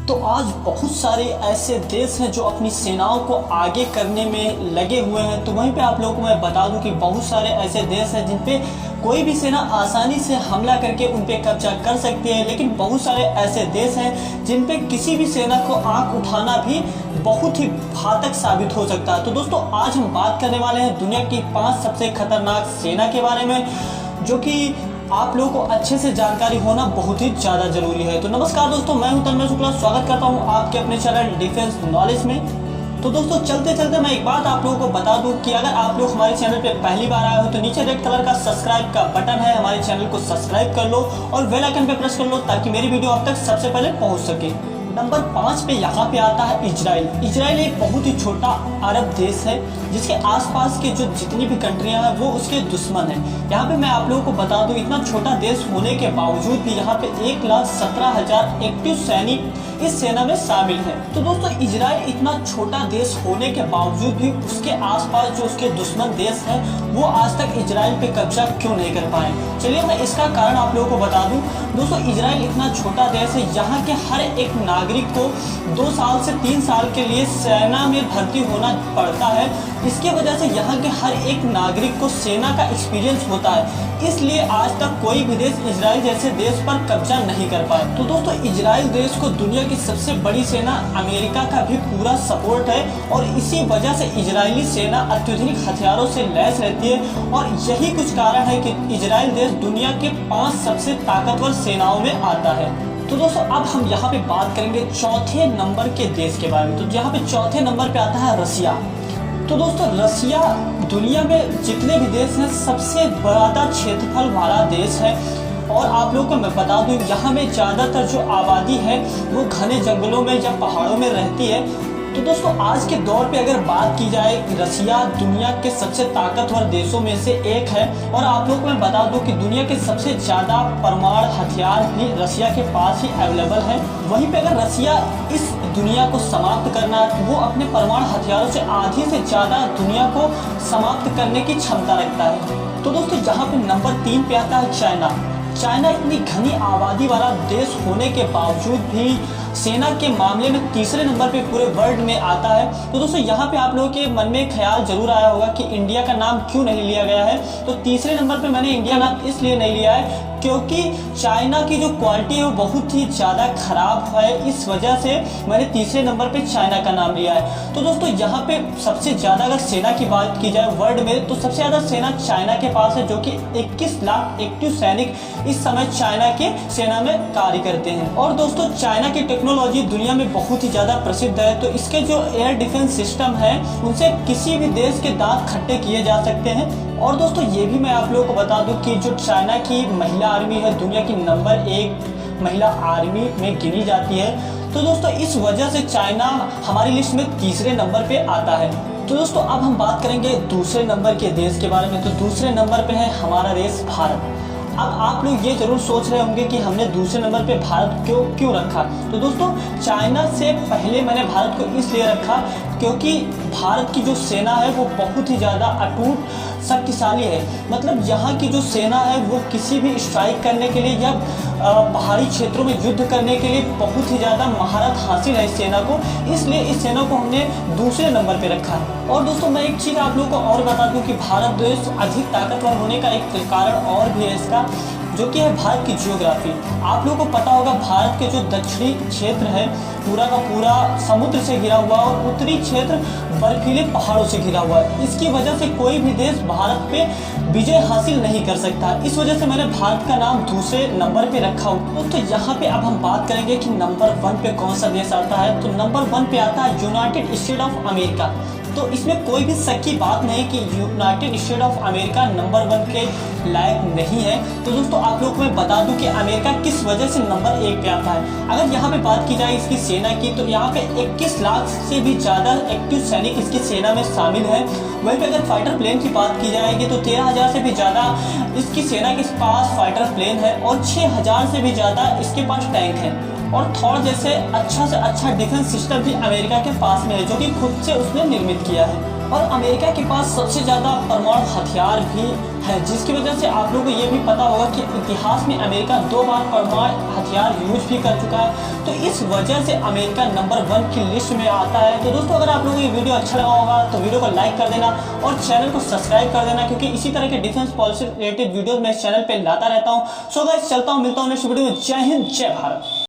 तो आज बहुत सारे ऐसे देश हैं जो अपनी सेनाओं को आगे करने में लगे हुए हैं। तो वहीं पे आप लोगों को मैं बता दूं कि बहुत सारे ऐसे देश हैं जिन पे कोई भी सेना आसानी से हमला करके उन पे कब्जा कर सकती है, लेकिन बहुत सारे ऐसे देश हैं जिन पे किसी भी सेना को आंख उठाना भी बहुत ही घातक साबित हो सकता है। तो दोस्तों आज हम बात करने वाले हैं दुनिया की 5 सबसे खतरनाक सेना के बारे में, जो कि आप लोगों को अच्छे से जानकारी होना बहुत ही ज़्यादा जरूरी है। तो नमस्कार दोस्तों, मैं हूं तन्मय शुक्ला, स्वागत करता हूं आपके अपने चैनल डिफेंस नॉलेज में। तो दोस्तों चलते चलते मैं एक बात आप लोगों को बता दूं कि अगर आप लोग हमारे चैनल पे पहली बार आए हो तो नीचे रेड कलर का सब्सक्राइब का बटन है, हमारे चैनल को सब्सक्राइब कर लो और बेल आइकन पे प्रेस कर लो ताकि मेरी वीडियो आप तक सबसे पहले पहुँच सके। नंबर 5 पे यहाँ पे आता है इजराइल। इजराइल एक बहुत ही छोटा अरब देश है जिसके आसपास के जो जितनी भी कंट्रियां हैं वो उसके दुश्मन हैं। यहाँ पे मैं आप लोगों को बता दूं, इतना छोटा देश होने के बावजूद भी यहाँ पे 1,17,000 एक्टिव सैनिक इस सेना में शामिल हैं। तो दोस्तों इजराइल इतना छोटा देश होने के बावजूद भी उसके आसपास जो उसके दुश्मन देश हैं वो आज तक इजराइल पे कब्जा क्यों नहीं कर पाए। चलिए मैं इसका कारण आप लोगों को बता दूं। दोस्तों इजराइल इतना छोटा देश है, यहाँ के हर एक नागरिक को 2 साल से 3 साल के लिए सेना में भर्ती होना पड़ता है। इसके वजह से यहाँ के हर एक नागरिक को सेना का एक्सपीरियंस होता है, इसलिए आज तक कोई भी देश इजराइल जैसे देश पर कब्जा नहीं कर पाए। तो दोस्तों इजराइल देश को दुनिया की सबसे बड़ी सेना अमेरिका का भी पूरा सपोर्ट है और इसी वजह से इजरायली सेना अत्याधुनिक हथियारों से लैस रहती है और यही कुछ कारण है कि इजराइल देश दुनिया के 5 सबसे ताकतवर सेनाओं में आता है। तो दोस्तों अब हम यहाँ पे बात करेंगे चौथे नंबर के देश के बारे में। तो यहाँ पे चौथे नंबर पे आता है रसिया। तो दोस्तों रसिया दुनिया में जितने भी देश हैं सबसे बड़ा क्षेत्रफल वाला देश है और आप लोगों को मैं बता दूं यहाँ में ज़्यादातर जो आबादी है वो घने जंगलों में या पहाड़ों में रहती है। तो दोस्तों आज के दौर पे अगर बात की जाए, रसिया दुनिया के सबसे ताकतवर देशों में से एक है और आप लोगों को मैं बता दूं कि दुनिया के सबसे ज़्यादा परमाणु हथियार भी रसिया के पास ही अवेलेबल है। वहीं पे अगर रसिया इस दुनिया को समाप्त करना है तो वो अपने परमाणु हथियारों से आधी से ज़्यादा दुनिया को समाप्त करने की क्षमता रखता है। तो दोस्तों जहाँ पे नंबर 3 पे आता है चाइना। चाइना इतनी घनी आबादी वाला देश होने के बावजूद भी सेना के मामले में तीसरे नंबर पे पूरे वर्ल्ड में आता है। तो दोस्तों यहाँ पे आप लोगों के मन में ख्याल जरूर आया होगा कि इंडिया का नाम क्यों नहीं लिया गया है। तो तीसरे नंबर पे मैंने इंडिया नाम इसलिए नहीं लिया है क्योंकि चाइना की जो क्वालिटी है वो बहुत ही ज़्यादा ख़राब है, इस वजह से मैंने तीसरे नंबर पे चाइना का नाम लिया है। तो दोस्तों यहाँ पे सबसे ज़्यादा अगर सेना की बात की जाए वर्ल्ड में तो सबसे ज़्यादा सेना चाइना के पास है, जो कि 21 लाख एक्टिव सैनिक इस समय चाइना के सेना में कार्य करते हैं। और दोस्तों चाइना की टेक्नोलॉजी दुनिया में बहुत ही ज़्यादा प्रसिद्ध है, तो इसके जो एयर डिफेंस सिस्टम है उनसे किसी भी देश के दांत खट्टे किए जा सकते हैं। और दोस्तों ये भी मैं आप लोगों को बता दूं कि जो चाइना की महिला आर्मी है दुनिया की नंबर 1 महिला आर्मी में गिनी जाती है। तो दोस्तों इस वजह से चाइना हमारी लिस्ट में तीसरे नंबर पे आता है। तो दोस्तों अब हम बात करेंगे दूसरे नंबर के देश के बारे में। तो दूसरे नंबर पे है हमारा देश भारत। अब आप लोग ये जरूर सोच रहे होंगे कि हमने दूसरे नंबर पे भारत क्यों रखा। तो दोस्तों चाइना से पहले मैंने भारत को इसलिए रखा क्योंकि भारत की जो सेना है वो बहुत ही ज़्यादा अटूट शक्तिशाली है। मतलब यहाँ की जो सेना है वो किसी भी स्ट्राइक करने के लिए या पहाड़ी क्षेत्रों में युद्ध करने के लिए बहुत ही ज़्यादा महारत हासिल है इस सेना को, इसलिए इस सेना को हमने दूसरे नंबर पे रखा है। और दोस्तों मैं एक चीज़ आप लोगों को और बता दूं कि भारत देश अधिक ताकतवर होने का एक कारण और भी है इसका, जो कि है भारत की जियोग्राफी। आप लोगों को पता होगा भारत के जो दक्षिणी क्षेत्र है पूरा का पूरा समुद्र से घिरा हुआ और उत्तरी क्षेत्र बर्फीले पहाड़ों से घिरा हुआ है। इसकी वजह से कोई भी देश भारत पे विजय हासिल नहीं कर सकता। इस वजह से मैंने भारत का नाम दूसरे नंबर पे रखा हो। तो यहाँ पे अब हम बात करेंगे कि नंबर 1 पे कौन सा देश आता है। तो नंबर 1 पे आता है यूनाइटेड स्टेट ऑफ अमेरिका। तो इसमें कोई भी शक की बात नहीं कि United state of America number 1 के लायक नहीं है। तो दोस्तों आप लोग को मैं बता दूं कि अमेरिका किस वजह से नंबर 1 पे आता है। अगर यहाँ पे बात की जाए इसकी सेना की तो यहाँ पे 21 लाख से भी ज़्यादा एक्टिव सैनिक इसकी सेना में शामिल है। वहीं पे अगर फाइटर प्लेन की बात की जाएगी तो 13,000 से भी ज़्यादा इसकी सेना के पास फाइटर प्लेन है और 6,000 से भी ज़्यादा इसके पास टैंक है। और थॉर जैसे अच्छा से अच्छा डिफेंस सिस्टम भी अमेरिका के पास में है, जो कि खुद से उसने निर्मित किया है। और अमेरिका के पास सबसे ज़्यादा परमाणु हथियार भी है, जिसकी वजह से आप लोगों को ये भी पता होगा कि इतिहास में अमेरिका 2 बार परमाणु हथियार यूज भी कर चुका है। तो इस वजह से अमेरिका नंबर 1 की लिस्ट में आता है। तो दोस्तों, अगर आप लोगों को ये वीडियो अच्छा लगा होगा तो वीडियो को लाइक कर देना और चैनल को सब्सक्राइब कर देना, क्योंकि इसी तरह के डिफेंस पॉलिसी रिलेटेड वीडियो मैं इस चैनल पर लाता रहता हूँ। सो गाइस, चलता हूँ, मिलता हूँ नेक्स्ट वीडियो में। जय हिंद, जय भारत।